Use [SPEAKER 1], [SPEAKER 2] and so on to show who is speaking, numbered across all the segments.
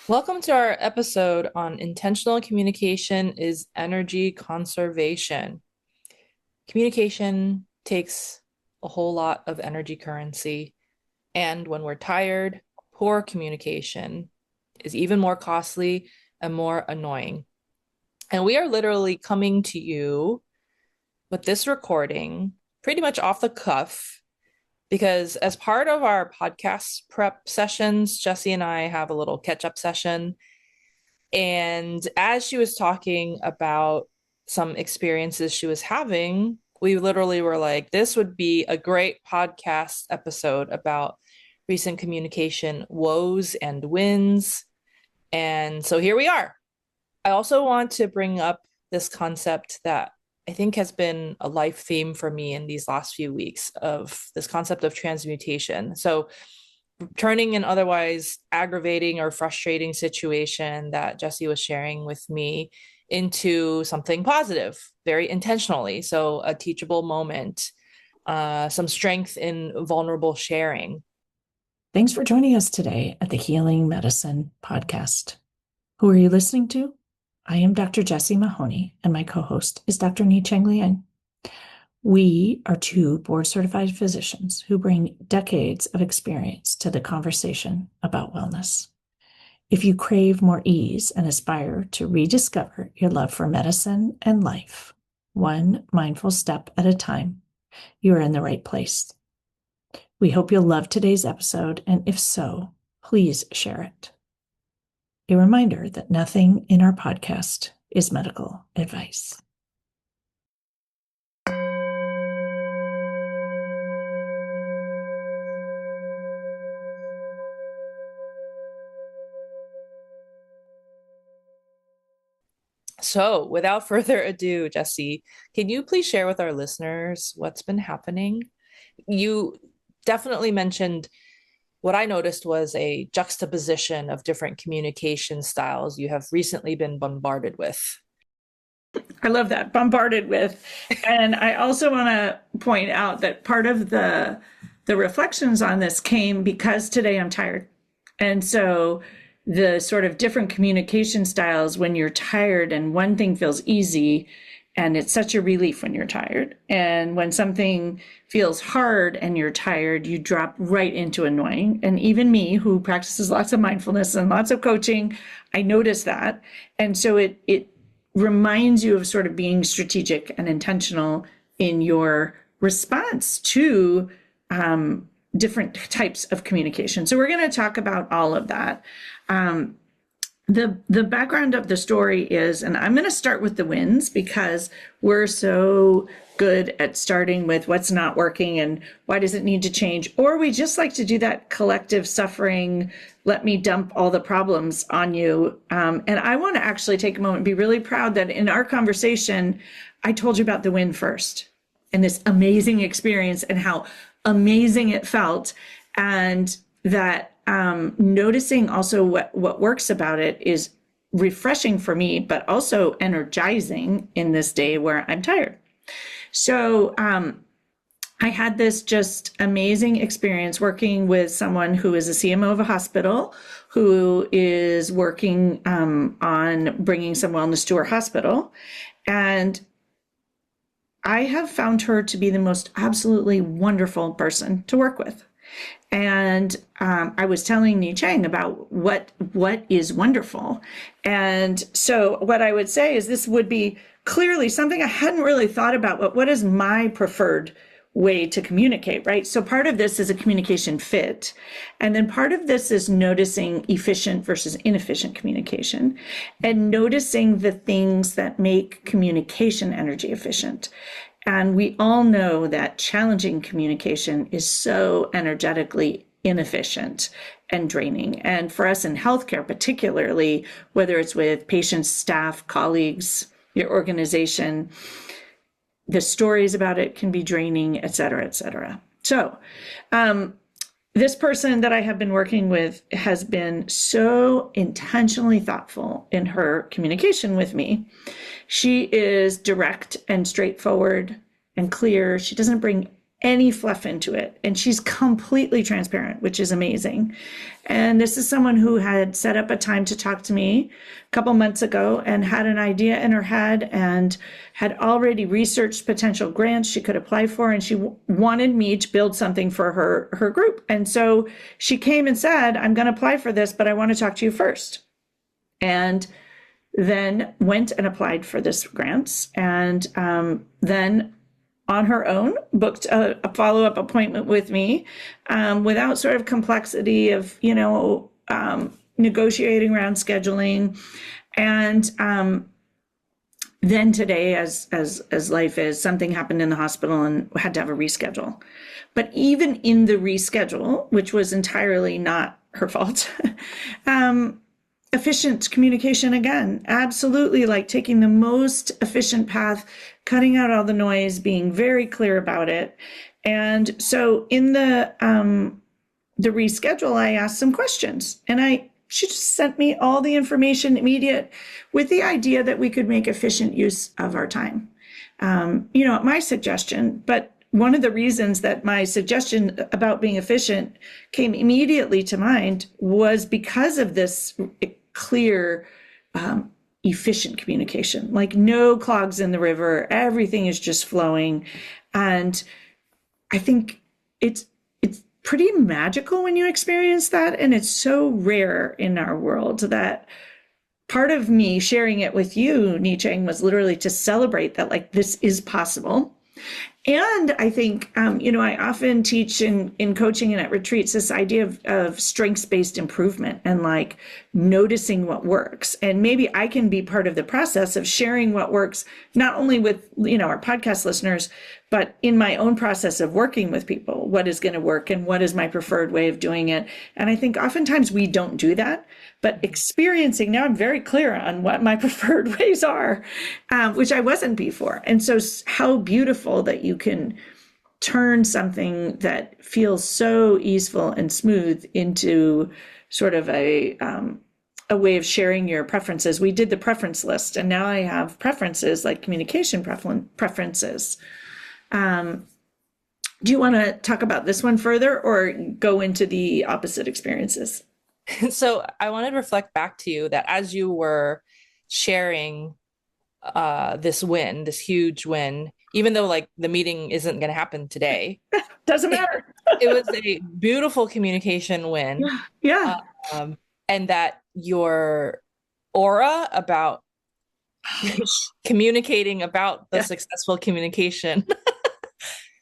[SPEAKER 1] Welcome to our episode on intentional communication is energy conservation. Communication takes a whole lot of energy currency, and when we're tired, poor communication is even more costly and more annoying. And we are literally coming to you with this recording pretty much off the cuff because as part of our podcast prep sessions, Jessie and I have a little catch up session. And as she was talking about some experiences she was having, we literally were like, this would be a great podcast episode about recent communication woes and wins. And so here we are. I also want to bring up this concept that I think has been a life theme for me in these last few weeks of this concept of transmutation. So turning an otherwise aggravating or frustrating situation that Jessie was sharing with me into something positive, very intentionally. So a teachable moment, some strength in vulnerable sharing.
[SPEAKER 2] Thanks for joining us today at the Healing Medicine Podcast. Who are you listening to? I am Dr. Jessie Mahoney, and my co-host is Dr. Ni-Cheng Liang. We are two board-certified physicians who bring decades of experience to the conversation about wellness. If you crave more ease and aspire to rediscover your love for medicine and life, one mindful step at a time, you are in the right place. We hope you'll love today's episode, and if so, please share it. A reminder that nothing in our podcast is medical advice.
[SPEAKER 1] So, without further ado, Jessie, can you please share with our listeners what's been happening? You definitely mentioned what I noticed was a juxtaposition of different communication styles you have recently been bombarded with.
[SPEAKER 3] I love that, bombarded with. And I also want to point out that part of the reflections on this came because today I'm tired. And so the sort of different communication styles when you're tired and one thing feels easy and it's such a relief when you're tired. And when something feels hard and you're tired, you drop right into annoying. And even me, who practices lots of mindfulness and lots of coaching, I notice that. And so it reminds you of sort of being strategic and intentional in your response to different types of communication. So we're going to talk about all of that. The background of the story is, and I'm going to start with the wins because we're so good at starting with what's not working and why does it need to change, or we just like to do that collective suffering, let me dump all the problems on you. And I want to actually take a moment and be really proud that in our conversation, I told you about the win first and this amazing experience and how amazing it felt. And that noticing also what works about it is refreshing for me, but also energizing in this day where I'm tired. So I had this just amazing experience working with someone who is a CMO of a hospital who is working on bringing some wellness to her hospital. And I have found her to be the most absolutely wonderful person to work with. And I was telling Ni-Cheng about what is wonderful. And so what I would say is this would be clearly something I hadn't really thought about, but what is my preferred way to communicate, right? So part of this is a communication fit. And then part of this is noticing efficient versus inefficient communication and noticing the things that make communication energy efficient. And we all know that challenging communication is so energetically inefficient and draining. And for us in healthcare, particularly, whether it's with patients, staff, colleagues, your organization, the stories about it can be draining, et cetera, et cetera. So this person that I have been working with has been so intentionally thoughtful in her communication with me. She is direct and straightforward and clear. She doesn't bring any fluff into it. And she's completely transparent, which is amazing. And this is someone who had set up a time to talk to me a couple months ago and had an idea in her head and had already researched potential grants she could apply for. And she wanted me to build something for her group. And so she came and said, I'm going to apply for this, but I want to talk to you first. And then went and applied for this grants. And then on her own, booked a follow-up appointment with me without sort of complexity of, negotiating around scheduling. And then today, as life is, something happened in the hospital and had to have a reschedule. But even in the reschedule, which was entirely not her fault, efficient communication again, absolutely, like taking the most efficient path, cutting out all the noise, being very clear about it. And so in the reschedule, I asked some questions, and she just sent me all the information immediate with the idea that we could make efficient use of our time. At my suggestion, but one of the reasons that my suggestion about being efficient came immediately to mind was because of this clear, efficient communication, like no clogs in the river, everything is just flowing. And I think it's pretty magical when you experience that. And it's so rare in our world that part of me sharing it with you, Ni-Cheng, was literally to celebrate that, like, this is possible. And I think, I often teach in coaching and at retreats this idea of strengths-based improvement and like noticing what works. And maybe I can be part of the process of sharing what works, not only with, our podcast listeners, but in my own process of working with people, what is going to work and what is my preferred way of doing it. And I think oftentimes we don't do that, but experiencing now I'm very clear on what my preferred ways are, which I wasn't before. And so how beautiful that you can turn something that feels so easeful and smooth into sort of a way of sharing your preferences. We did the preference list, and now I have preferences like communication preferences. Do you want to talk about this one further or go into the opposite experiences?
[SPEAKER 1] So I wanted to reflect back to you that as you were sharing this win, this huge win, even though like the meeting isn't going to happen today,
[SPEAKER 3] doesn't matter.
[SPEAKER 1] It was a beautiful communication win.
[SPEAKER 3] Yeah.
[SPEAKER 1] And that your aura about communicating about the successful communication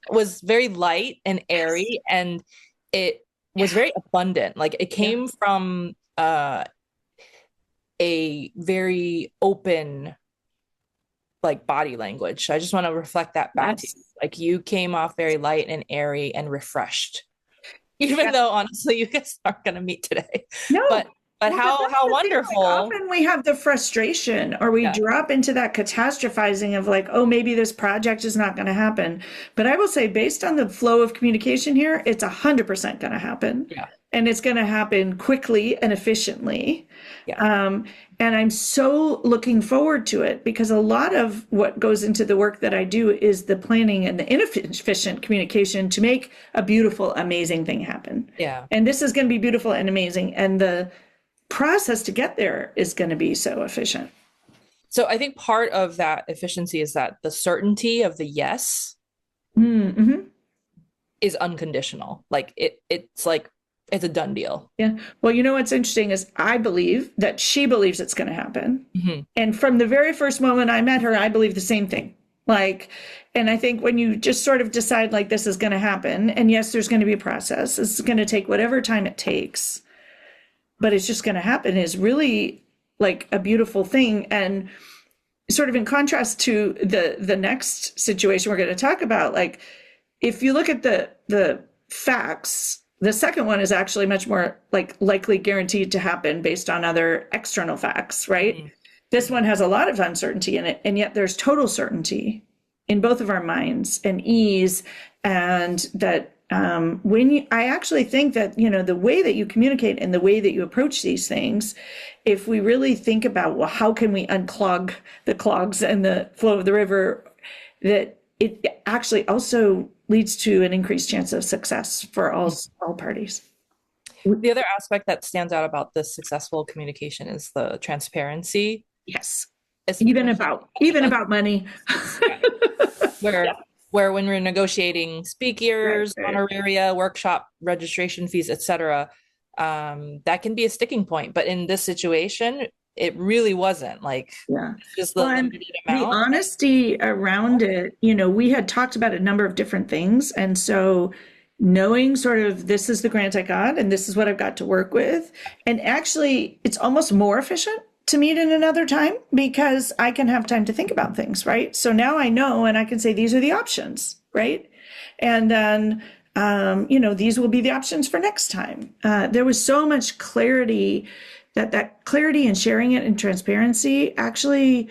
[SPEAKER 1] was very light and airy, and it was very abundant. Like it came from a very open like body language. I just want to reflect that back to you. Like you came off very light and airy and refreshed, even though honestly you guys aren't going to meet today.
[SPEAKER 3] No.
[SPEAKER 1] But how wonderful.
[SPEAKER 3] Like often we have the frustration or we drop into that catastrophizing of like, oh, maybe this project is not going to happen. But I will say, based on the flow of communication here, it's 100% going to happen.
[SPEAKER 1] Yeah.
[SPEAKER 3] And it's going to happen quickly and efficiently. Yeah. And I'm so looking forward to it because a lot of what goes into the work that I do is the planning and the inefficient communication to make a beautiful, amazing thing happen.
[SPEAKER 1] Yeah.
[SPEAKER 3] And this is going to be beautiful and amazing. And the process to get there is going to be so efficient.
[SPEAKER 1] So I think part of that efficiency is that the certainty of the yes is unconditional. Like it's like, it's a done deal.
[SPEAKER 3] Yeah. Well, you know, what's interesting is I believe that she believes it's going to happen. Mm-hmm. And from the very first moment I met her, I believe the same thing. Like, and I think when you just sort of decide like this is going to happen, and yes, there's going to be a process, it's going to take whatever time it takes, but it's just going to happen, is really like a beautiful thing. And sort of in contrast to the next situation we're going to talk about, like if you look at the facts, the second one is actually much more like likely guaranteed to happen based on other external facts, right? Mm-hmm. This one has a lot of uncertainty in it, and yet there's total certainty in both of our minds and ease. And that I actually think that, you know, the way that you communicate and the way that you approach these things, if we really think about, well, how can we unclog the clogs and the flow of the river, that it actually also leads to an increased chance of success for all parties.
[SPEAKER 1] The other aspect that stands out about this successful communication is the transparency.
[SPEAKER 3] Yes.
[SPEAKER 1] Especially
[SPEAKER 3] Even about money.
[SPEAKER 1] where where when we're negotiating speakers,
[SPEAKER 3] Right.
[SPEAKER 1] honoraria, workshop registration fees, etc., that can be a sticking point. But in this situation, it really wasn't. Like,
[SPEAKER 3] Yeah.
[SPEAKER 1] just the
[SPEAKER 3] Well, and
[SPEAKER 1] limited
[SPEAKER 3] the
[SPEAKER 1] amount.
[SPEAKER 3] honesty around it, we had talked about a number of different things. And so knowing sort of this is the grant I got and this is what I've got to work with. And actually, it's almost more efficient to meet in another time because I can have time to think about things, right? So now I know and I can say these are the options, right? And then, these will be the options for next time. There was so much clarity that clarity and sharing it and transparency actually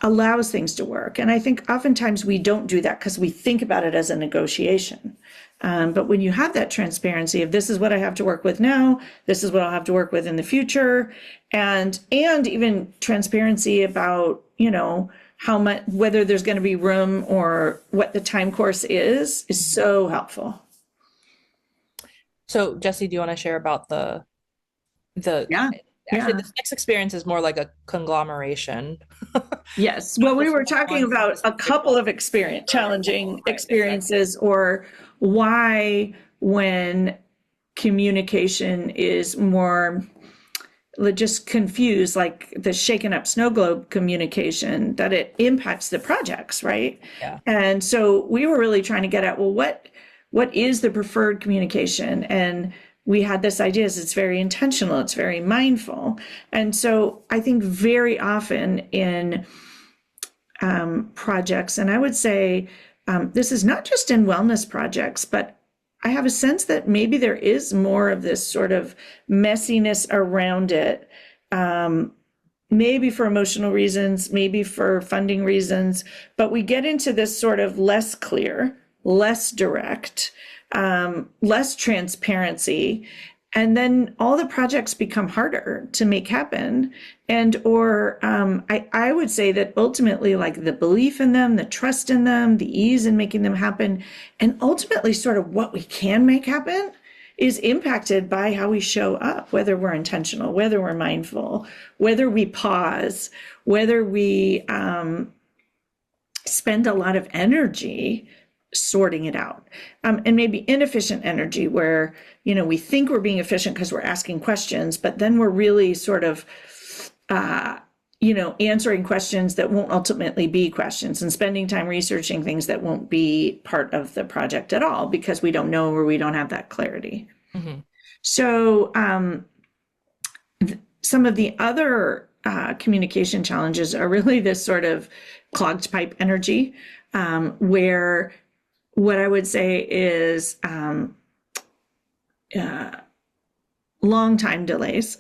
[SPEAKER 3] allows things to work. And I think oftentimes we don't do that because we think about it as a negotiation. But when you have that transparency of this is what I have to work with now, this is what I'll have to work with in the future, and even transparency about, how much, whether there's going to be room or what the time course is so helpful.
[SPEAKER 1] So, Jessie, do you want to share about the
[SPEAKER 3] Yeah.
[SPEAKER 1] actually
[SPEAKER 3] Yeah.
[SPEAKER 1] this next experience is more like a conglomeration.
[SPEAKER 3] Yes. Well, we were talking about a couple of challenging experiences, or why when communication is more just confused, like the shaken up snow globe communication, that it impacts the projects, right?
[SPEAKER 1] Yeah.
[SPEAKER 3] And so we were really trying to get at, well, what is the preferred communication? And we had this idea is it's very intentional, it's very mindful. And so I think very often in projects, and I would say this is not just in wellness projects, but I have a sense that maybe there is more of this sort of messiness around it, maybe for emotional reasons, maybe for funding reasons, but we get into this sort of less clear, less direct, less transparency, and then all the projects become harder to make happen. And or I would say that ultimately, like the belief in them, the trust in them, the ease in making them happen, and ultimately sort of what we can make happen is impacted by how we show up, whether we're intentional, whether we're mindful, whether we pause, whether we spend a lot of energy sorting it out, and maybe inefficient energy where we think we're being efficient because we're asking questions, but then we're really sort of answering questions that won't ultimately be questions, and spending time researching things that won't be part of the project at all because we don't know or we don't have that clarity.
[SPEAKER 1] Mm-hmm.
[SPEAKER 3] So some of the other communication challenges are really this sort of clogged pipe energy, where what I would say is long time delays.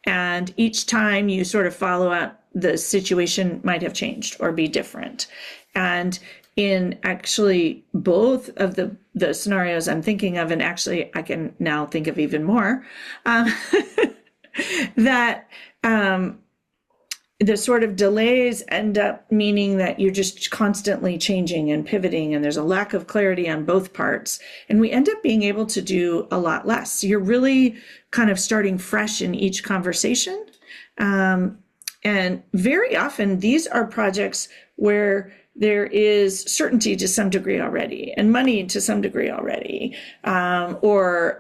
[SPEAKER 3] And each time you sort of follow up, the situation might have changed or be different. And in actually both of the scenarios I'm thinking of, and actually I can now think of even more, that the sort of delays end up meaning that you're just constantly changing and pivoting, and there's a lack of clarity on both parts. And we end up being able to do a lot less. So you're really kind of starting fresh in each conversation. And very often these are projects where there is certainty to some degree already and money to some degree already, or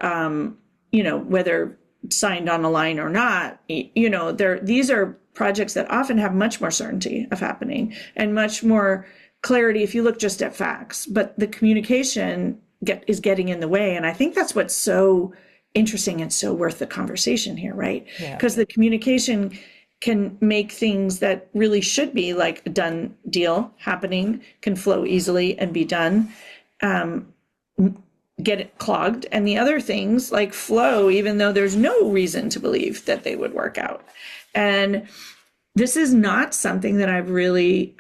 [SPEAKER 3] whether signed on a line or not, these are projects that often have much more certainty of happening and much more clarity if you look just at facts, but the communication is getting in the way. And I think that's what's so interesting and so worth the conversation here, right? Because the communication can make things that really should be like a done deal happening, can flow easily and be done, get it clogged. And the other things like flow, even though there's no reason to believe that they would work out. And this is not something that I've really,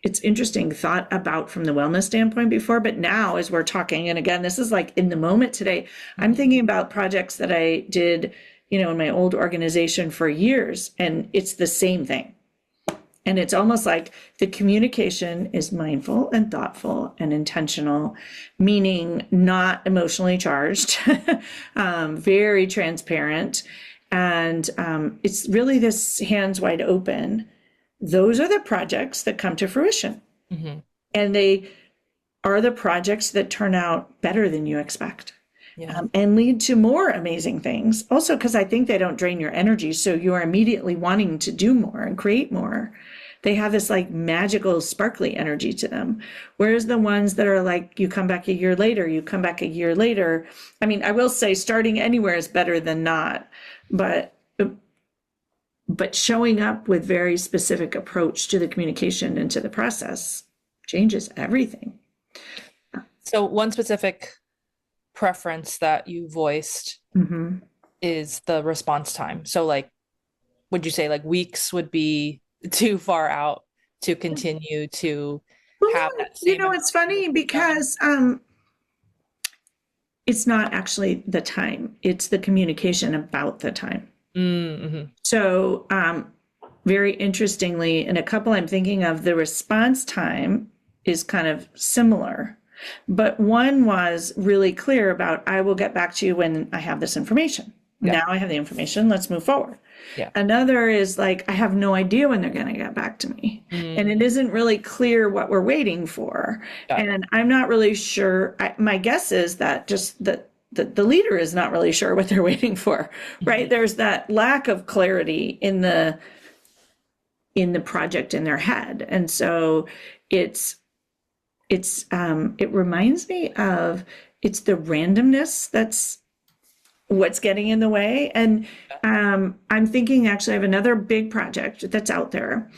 [SPEAKER 3] it's interesting, thought about from the wellness standpoint before, but now as we're talking, and again, this is like in the moment today, I'm thinking about projects that I did, in my old organization for years, and it's the same thing. And it's almost like the communication is mindful and thoughtful and intentional, meaning not emotionally charged, very transparent. And it's really this hands wide open. Those are the projects that come to fruition.
[SPEAKER 1] Mm-hmm.
[SPEAKER 3] And they are the projects that turn out better than you expect.
[SPEAKER 1] Yeah.
[SPEAKER 3] And lead to more amazing things. Also, because I think they don't drain your energy. So you are immediately wanting to do more and create more. They have this like magical, sparkly energy to them. Whereas the ones that are like, you come back a year later, you come back a year later. I mean, I will say starting anywhere is better than not. But showing up with very specific approach to the communication and to the process changes everything.
[SPEAKER 1] So one specific preference that you voiced
[SPEAKER 3] Mm-hmm.
[SPEAKER 1] is the response time. So like, would you say like weeks would be too far out to continue to have that same
[SPEAKER 3] It's funny because it's not actually the time, it's the communication about the time.
[SPEAKER 1] Mm-hmm.
[SPEAKER 3] So very interestingly, in a couple I'm thinking of, the response time is kind of similar. But one was really clear about, I will get back to you when I have this information.
[SPEAKER 1] Yeah.
[SPEAKER 3] Now I have the information, let's move forward.
[SPEAKER 1] Yeah.
[SPEAKER 3] Another is like, I have no idea when they're going to get back to me. And it isn't really clear what we're waiting for. And I'm not really sure. My guess is that just the leader is not really sure what they're waiting for, right? There's that lack of clarity in the project in their head. And so it reminds me of, it's the randomness that's what's getting in the way. And I'm thinking, actually, I have another big project that's out there,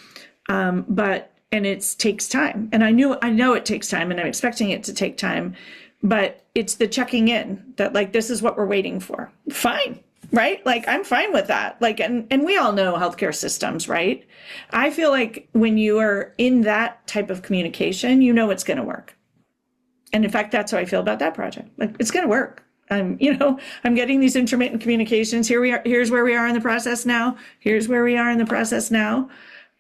[SPEAKER 3] and it takes time. And I know it takes time, and I'm expecting it to take time, but it's the checking in that, like, this is what we're waiting for. Fine. Right? Like, I'm fine with that. Like, and we all know healthcare systems, right? I feel like when you are in that type of communication, you know it's going to work. And in fact, that's how I feel about that project. Like, it's going to work. I'm getting these intermittent communications. Here we are. Here's where we are in the process now. Here's where we are in the process now.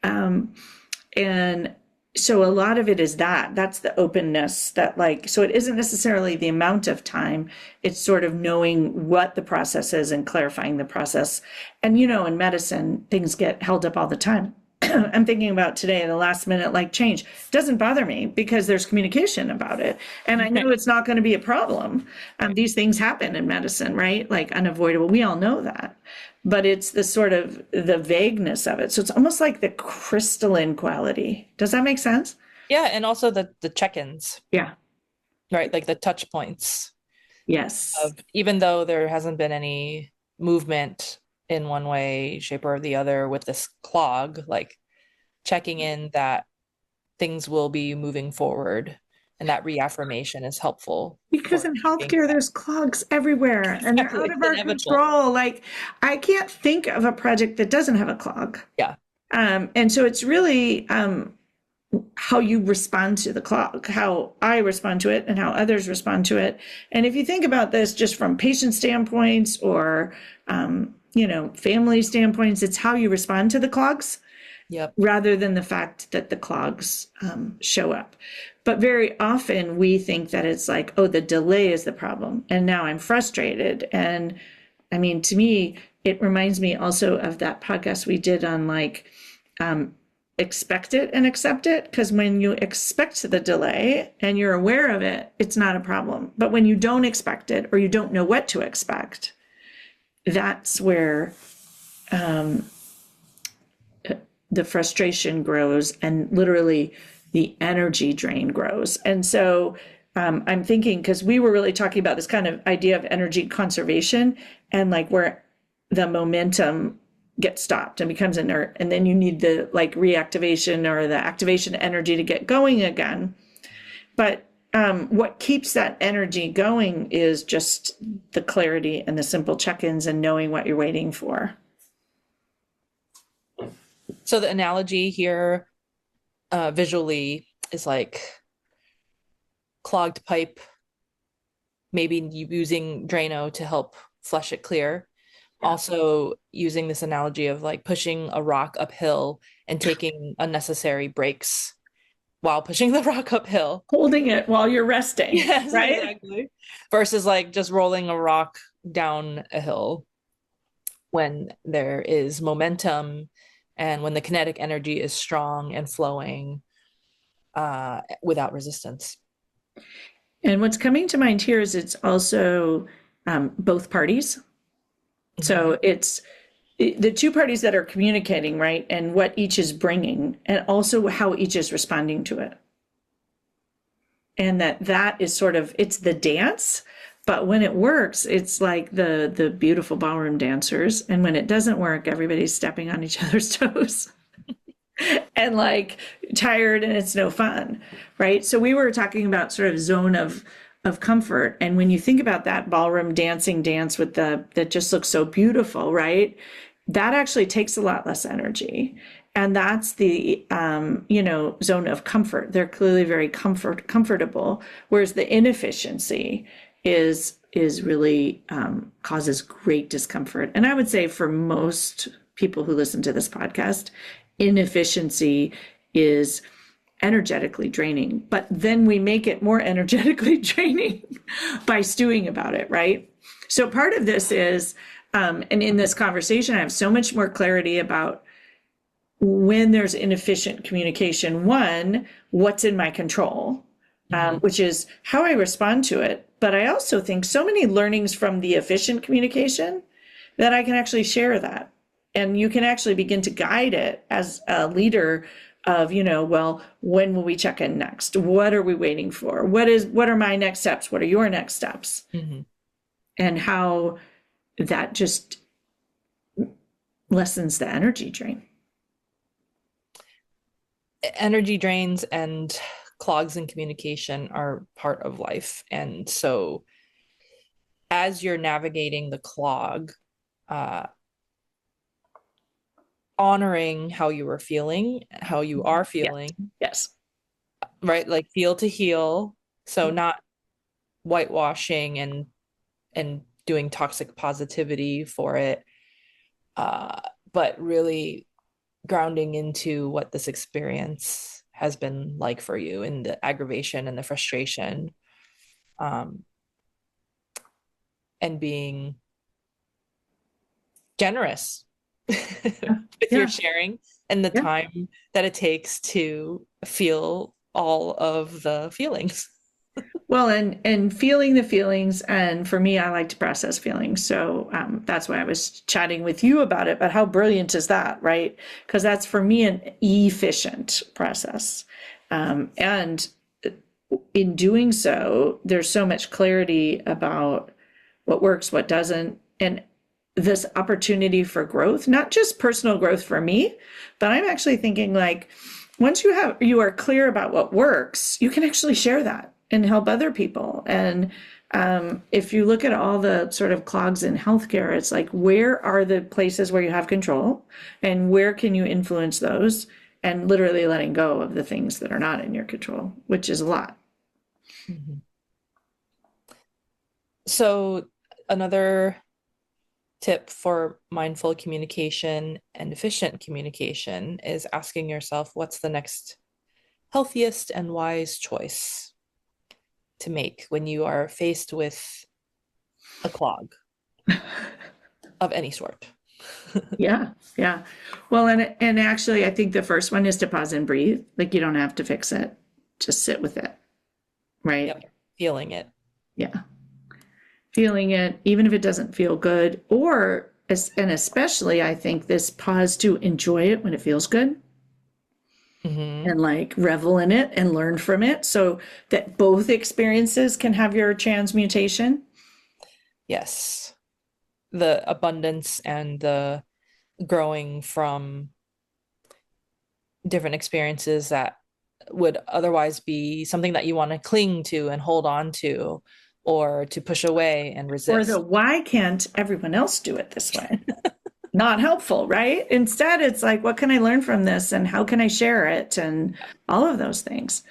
[SPEAKER 3] And so a lot of it is that's the openness that, like, so it isn't necessarily the amount of time, it's sort of knowing what the process is and clarifying the process. And, in medicine, things get held up all the time. I'm thinking about today, the last minute, like, change doesn't bother me because there's communication about it. And I know it's not going to be a problem. These things happen in medicine, right? Like, unavoidable. We all know that. But it's the sort of the vagueness of it. So it's almost like the crystalline quality. Does that make sense?
[SPEAKER 1] Yeah. And also the check-ins.
[SPEAKER 3] Yeah.
[SPEAKER 1] Right. Like the touch points.
[SPEAKER 3] Yes.
[SPEAKER 1] Even though there hasn't been any movement in one way, shape, or the other with this clog, like checking in that things will be moving forward, and that reaffirmation is helpful.
[SPEAKER 3] Because in healthcare, there's clogs everywhere, and they're out of our control. Like, I can't think of a project that doesn't have a clog.
[SPEAKER 1] Yeah.
[SPEAKER 3] And so it's really how you respond to the clog, how I respond to it and how others respond to it. And if you think about this just from patient standpoints or family standpoints, it's how you respond to the clogs.
[SPEAKER 1] Yep.
[SPEAKER 3] Rather than the fact that the clogs show up. But very often we think that it's like, oh, the delay is the problem. And now I'm frustrated. And I mean, to me, it reminds me also of that podcast we did on, like, expect it and accept it. Because when you expect the delay and you're aware of it, it's not a problem. But when you don't expect it or you don't know what to expect, that's where the frustration grows and literally the energy drain grows. And so I'm thinking, because we were really talking about this kind of idea of energy conservation and, like, where the momentum gets stopped and becomes inert, and then you need the, like, reactivation or the activation energy to get going again. But what keeps that energy going is just the clarity and the simple check-ins and knowing what you're waiting for.
[SPEAKER 1] So the analogy here visually is like clogged pipe, maybe using Drano to help flush it clear. Also using this analogy of like pushing a rock uphill and taking unnecessary breaks while pushing the rock uphill.
[SPEAKER 3] Holding it while you're resting,
[SPEAKER 1] Yes,
[SPEAKER 3] right?
[SPEAKER 1] exactly. Versus like just rolling a rock down a hill when there is momentum and when the kinetic energy is strong and flowing without resistance.
[SPEAKER 3] And what's coming to mind here is it's also both parties. So it's the two parties that are communicating, right? And what each is bringing, and also how each is responding to it. And that is sort of, it's the dance, but when it works, it's like the beautiful ballroom dancers. And when it doesn't work, everybody's stepping on each other's toes and like tired, and it's no fun, right? So we were talking about sort of zone of comfort. And when you think about that ballroom dancing dance with that just looks so beautiful, right? That actually takes a lot less energy. And that's the zone of comfort. They're clearly very comfortable, whereas the inefficiency is really causes great discomfort. And I would say for most people who listen to this podcast, inefficiency is energetically draining, but then we make it more energetically draining by stewing about it, right? So part of this is, and in this conversation, I have so much more clarity about when there's inefficient communication. One, what's in my control, which is how I respond to it. But I also think so many learnings from the efficient communication that I can actually share that. And you can actually begin to guide it as a leader of, well, when will we check in next? What are we waiting for? What are my next steps? What are your next steps? And how that just lessens the energy drain.
[SPEAKER 1] Energy drains and clogs in communication are part of life. And so as you're navigating the clog, honoring how you were feeling, how you are feeling.
[SPEAKER 3] Yes.
[SPEAKER 1] Right? Like feel to heal. So not whitewashing and doing toxic positivity for it, but really grounding into what this experience has been like for you, and the aggravation and the frustration, and being generous with your sharing and the time that it takes to feel all of the feelings.
[SPEAKER 3] Well, and feeling the feelings. And for me, I like to process feelings. So that's why I was chatting with you about it. But how brilliant is that, right? Because that's for me an efficient process. And in doing so, there's so much clarity about what works, what doesn't, and this opportunity for growth, not just personal growth for me, but I'm actually thinking like, once you are clear about what works, you can actually share that and help other people. And if you look at all the sort of clogs in healthcare, it's like, where are the places where you have control and where can you influence those, and literally letting go of the things that are not in your control, which is a lot.
[SPEAKER 1] So another tip for mindful communication and efficient communication is asking yourself, what's the next healthiest and wise choice to make when you are faced with a clog of any sort?
[SPEAKER 3] Yeah. Well, and actually, I think the first one is to pause and breathe. Like, you don't have to fix it. Just sit with it. Right?
[SPEAKER 1] Yep. Feeling it.
[SPEAKER 3] Yeah. Feeling it, even if it doesn't feel good, and especially, I think this pause to enjoy it when it feels good. And like revel in it and learn from it, so that both experiences can have your transmutation.
[SPEAKER 1] Yes. The abundance and the growing from different experiences that would otherwise be something that you want to cling to and hold on to, or to push away and resist.
[SPEAKER 3] Or the why can't everyone else do it this way? Not helpful, right? Instead, it's like, what can I learn from this, and how can I share it, and all of those things.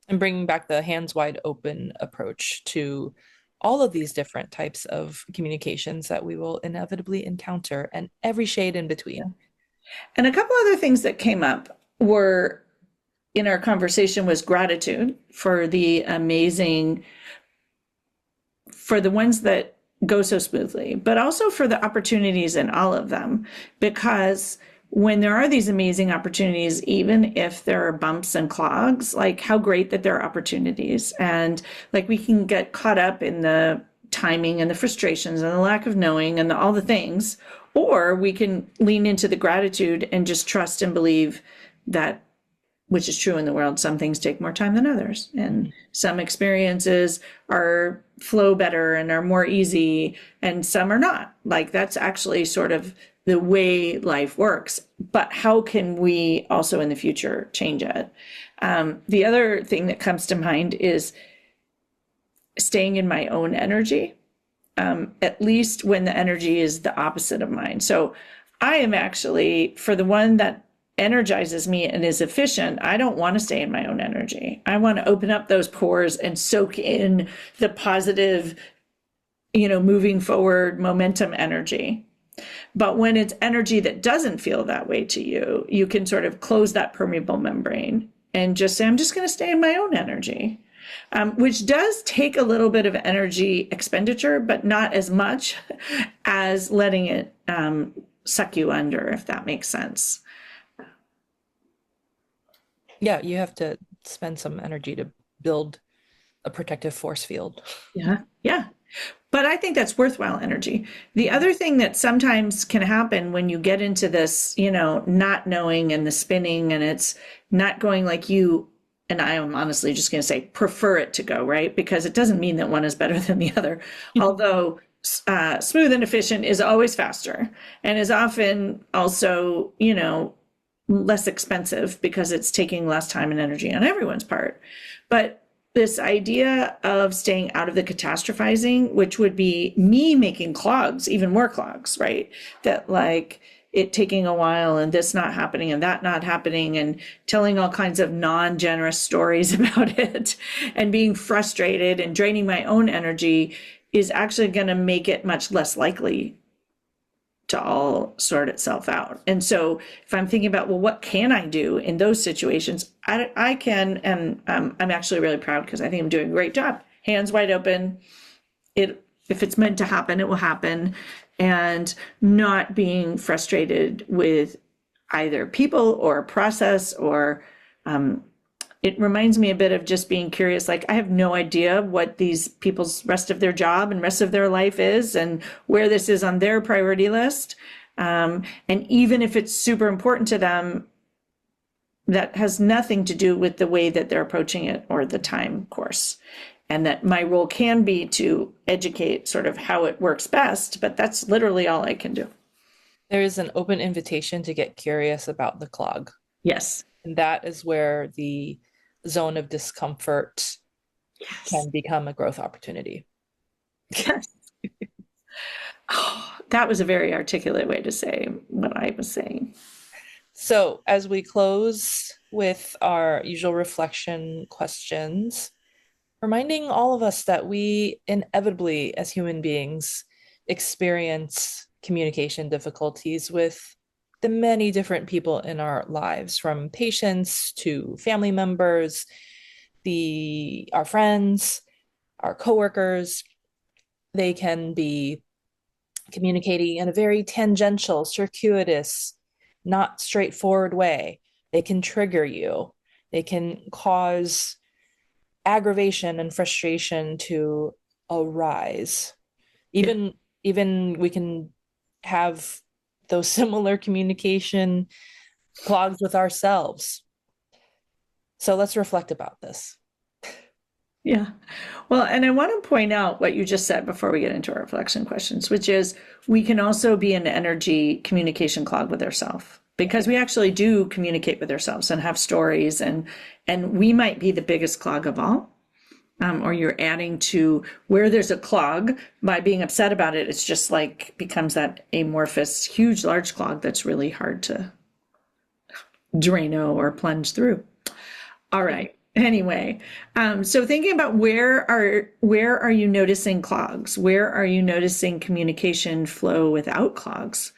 [SPEAKER 1] And bringing back the hands wide open approach to all of these different types of communications that we will inevitably encounter, and every shade in between.
[SPEAKER 3] And a couple other things that came up were in our conversation was gratitude for the amazing, for the ones that go so smoothly, but also for the opportunities in all of them. Because when there are these amazing opportunities, even if there are bumps and clogs, like how great that there are opportunities. And like we can get caught up in the timing and the frustrations and the lack of knowing and all the things, or we can lean into the gratitude and just trust and believe that, which is true in the world, some things take more time than others, and some experiences are flow better and are more easy, and some are not. Like that's actually sort of the way life works. But how can we also in the future change it? The other thing that comes to mind is staying in my own energy, at least when the energy is the opposite of mine. So I am actually, for the one that energizes me and is efficient, I don't want to stay in my own energy. I want to open up those pores and soak in the positive, moving forward momentum energy. But when it's energy that doesn't feel that way to you, you can sort of close that permeable membrane and just say, I'm just going to stay in my own energy, which does take a little bit of energy expenditure, but not as much as letting it suck you under, if that makes sense.
[SPEAKER 1] Yeah, you have to spend some energy to build a protective force field.
[SPEAKER 3] Yeah, yeah. But I think that's worthwhile energy. The other thing that sometimes can happen when you get into this, not knowing and the spinning, and it's not going like you, and I am honestly just going to say prefer it to go, right? Because it doesn't mean that one is better than the other. Although smooth and efficient is always faster and is often also, less expensive because it's taking less time and energy on everyone's part. But this idea of staying out of the catastrophizing, which would be me making clogs, even more clogs, right? That like it taking a while and this not happening and that not happening and telling all kinds of non-generous stories about it and being frustrated and draining my own energy is actually going to make it much less likely to all sort itself out. And so if I'm thinking about, well, what can I do in those situations? I can, and I'm actually really proud because I think I'm doing a great job. Hands wide open. If it's meant to happen, it will happen. And not being frustrated with either people or process or it reminds me a bit of just being curious. Like I have no idea what these people's rest of their job and rest of their life is and where this is on their priority list. And even if it's super important to them, that has nothing to do with the way that they're approaching it or the time course. And that my role can be to educate sort of how it works best, but that's literally all I can do.
[SPEAKER 1] There is an open invitation to get curious about the clog.
[SPEAKER 3] Yes.
[SPEAKER 1] And that is where the zone of discomfort can become a growth opportunity.
[SPEAKER 3] Yes. Oh, that was a very articulate way to say what I was saying.
[SPEAKER 1] So as we close with our usual reflection questions, reminding all of us that we inevitably, as human beings, experience communication difficulties with the many different people in our lives, from patients to family members, our friends, our coworkers. They can be communicating in a very tangential, circuitous, not straightforward way. They can trigger you. They can cause aggravation and frustration to arise. Even we can have those similar communication clogs with ourselves. So let's reflect about this.
[SPEAKER 3] Yeah. Well, and I want to point out what you just said before we get into our reflection questions, which is we can also be an energy communication clog with ourselves, because we actually do communicate with ourselves and have stories, and we might be the biggest clog of all. Or you're adding to where there's a clog by being upset about it. It's just like becomes that amorphous, huge, large clog that's really hard to Drano or plunge through. All right. Anyway, so thinking about where are you noticing clogs? Where are you noticing communication flow without clogs?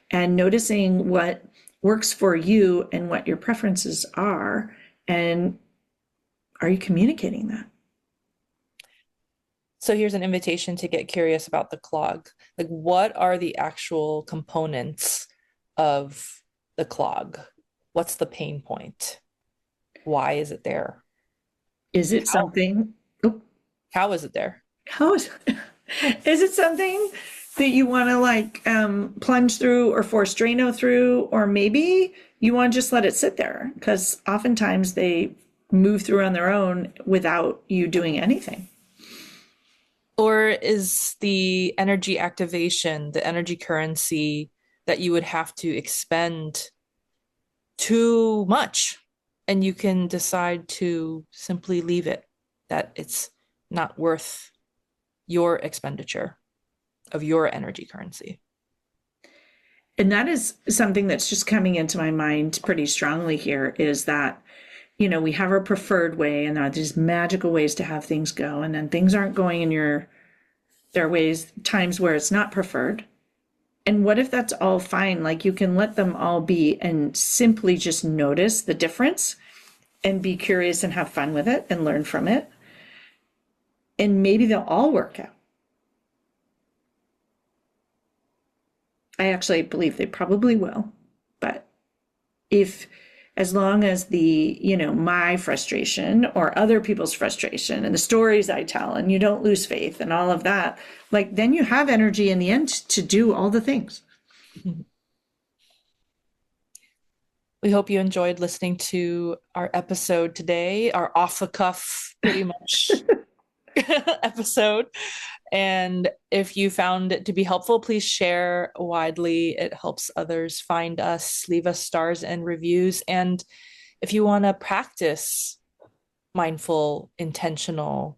[SPEAKER 3] And noticing what works for you and what your preferences are, and are you communicating that?
[SPEAKER 1] So here's an invitation to get curious about the clog. Like, what are the actual components of the clog? What's the pain point? Why is it there?
[SPEAKER 3] Is it
[SPEAKER 1] How
[SPEAKER 3] something? Oh,
[SPEAKER 1] how is it there?
[SPEAKER 3] how is is it something that you want to like plunge through or force Drano through, or maybe you want to just let it sit there because oftentimes they move through on their own without you doing anything.
[SPEAKER 1] Or is the energy activation, the energy currency that you would have to expend too much? And you can decide to simply leave it, that it's not worth your expenditure of your energy currency.
[SPEAKER 3] And that is something that's just coming into my mind pretty strongly here, is that, we have our preferred way, and there are these magical ways to have things go, and then things aren't going in there are times where it's not preferred. And what if that's all fine? Like, you can let them all be and simply just notice the difference and be curious and have fun with it and learn from it. And maybe they'll all work out. I actually believe they probably will. But if, as long as my frustration or other people's frustration and the stories I tell, and you don't lose faith and all of that, like, then you have energy in the end to do all the things.
[SPEAKER 1] We hope you enjoyed listening to our episode today, our off the cuff, pretty much episode. And if you found it to be helpful, please share widely. It helps others find us. Leave us stars and reviews. And if you want to practice mindful, intentional,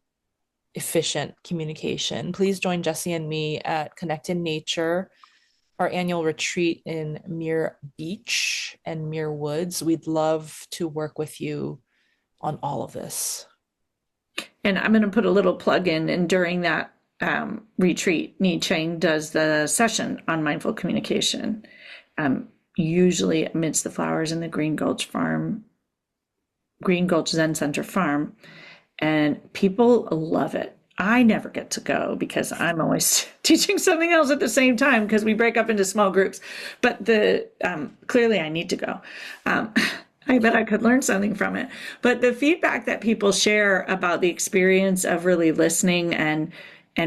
[SPEAKER 1] efficient communication, please join Jessie and me at Connect in Nature, our annual retreat in Muir Beach and Muir Woods. We'd love to work with you on all of this.
[SPEAKER 3] And I'm going to put a little plug in, and during that retreat, Ni-Cheng does the session on mindful communication, usually amidst the flowers in the Green Gulch Zen Center farm, and people love it. I never get to go because I'm always teaching something else at the same time because we break up into small groups. But clearly I need to go. I bet I could learn something from it. But the feedback that people share about the experience of really listening and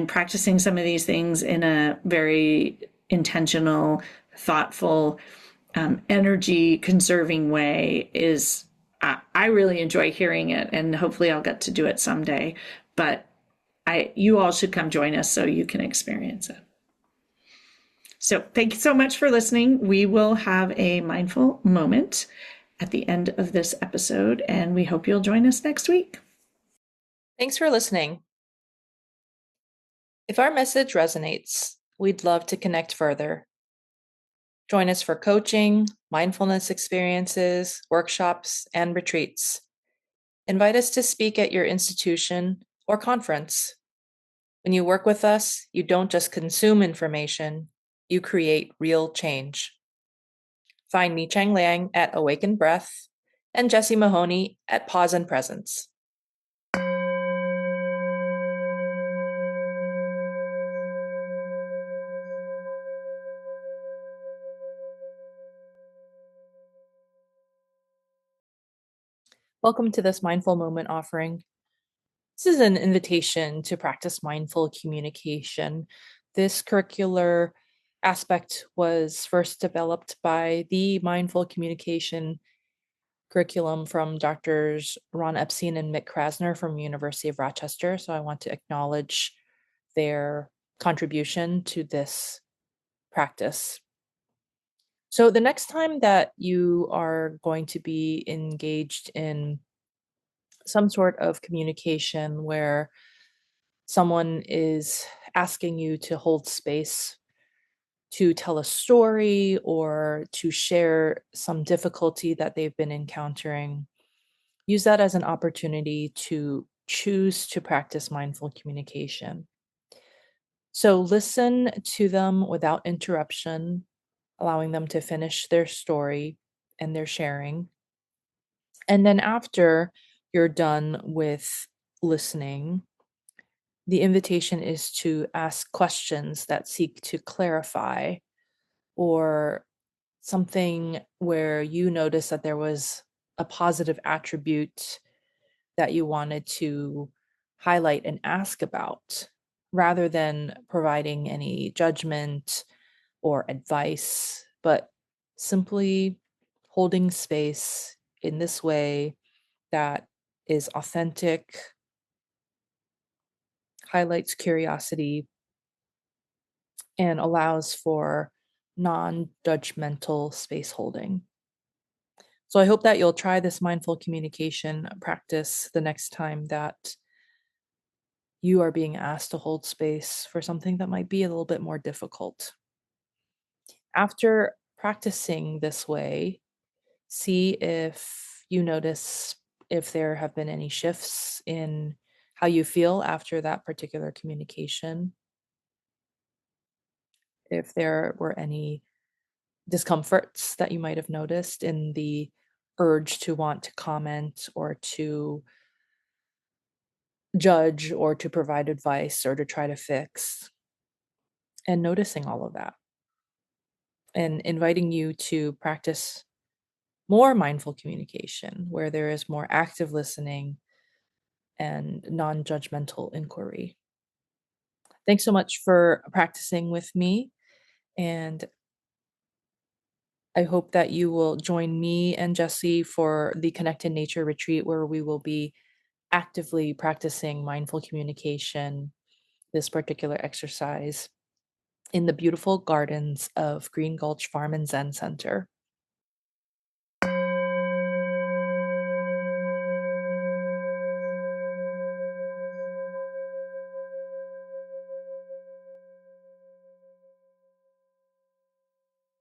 [SPEAKER 3] practicing some of these things in a very intentional, thoughtful, energy conserving way is, I really enjoy hearing it, and hopefully I'll get to do it someday. But you all should come join us so you can experience it. So thank you so much for listening. We will have a mindful moment at the end of this episode, and we hope you'll join us next week.
[SPEAKER 1] Thanks for listening. If our message resonates, we'd love to connect further. Join us for coaching, mindfulness experiences, workshops, and retreats. Invite us to speak at your institution or conference. When you work with us, you don't just consume information, you create real change. Find Ni-Cheng Liang at Awakened Breath and Jessie Mahoney at Pause and Presence. Welcome to this mindful moment offering. This is an invitation to practice mindful communication. This curricular aspect was first developed by the mindful communication curriculum from Doctors Ron Epstein and Mick Krasner from University of Rochester. So I want to acknowledge their contribution to this practice. So the next time that you are going to be engaged in some sort of communication where someone is asking you to hold space, to tell a story, or to share some difficulty that they've been encountering, use that as an opportunity to choose to practice mindful communication. So listen to them without interruption, allowing them to finish their story and their sharing. And then after you're done with listening, the invitation is to ask questions that seek to clarify or something where you notice that there was a positive attribute that you wanted to highlight and ask about, rather than providing any judgment or advice, but simply holding space in this way that is authentic, highlights curiosity, and allows for non judgmental space holding. So I hope that you'll try this mindful communication practice the next time that you are being asked to hold space for something that might be a little bit more difficult. After practicing this way, see if you notice if there have been any shifts in how you feel after that particular communication, if there were any discomforts that you might have noticed in the urge to want to comment or to judge or to provide advice or to try to fix, and noticing all of that and inviting you to practice more mindful communication where there is more active listening and non judgmental inquiry. Thanks so much for practicing with me. And I hope that you will join me and Jessie for the Connected Nature Retreat, where we will be actively practicing mindful communication, this particular exercise, in the beautiful gardens of Green Gulch Farm and Zen Center.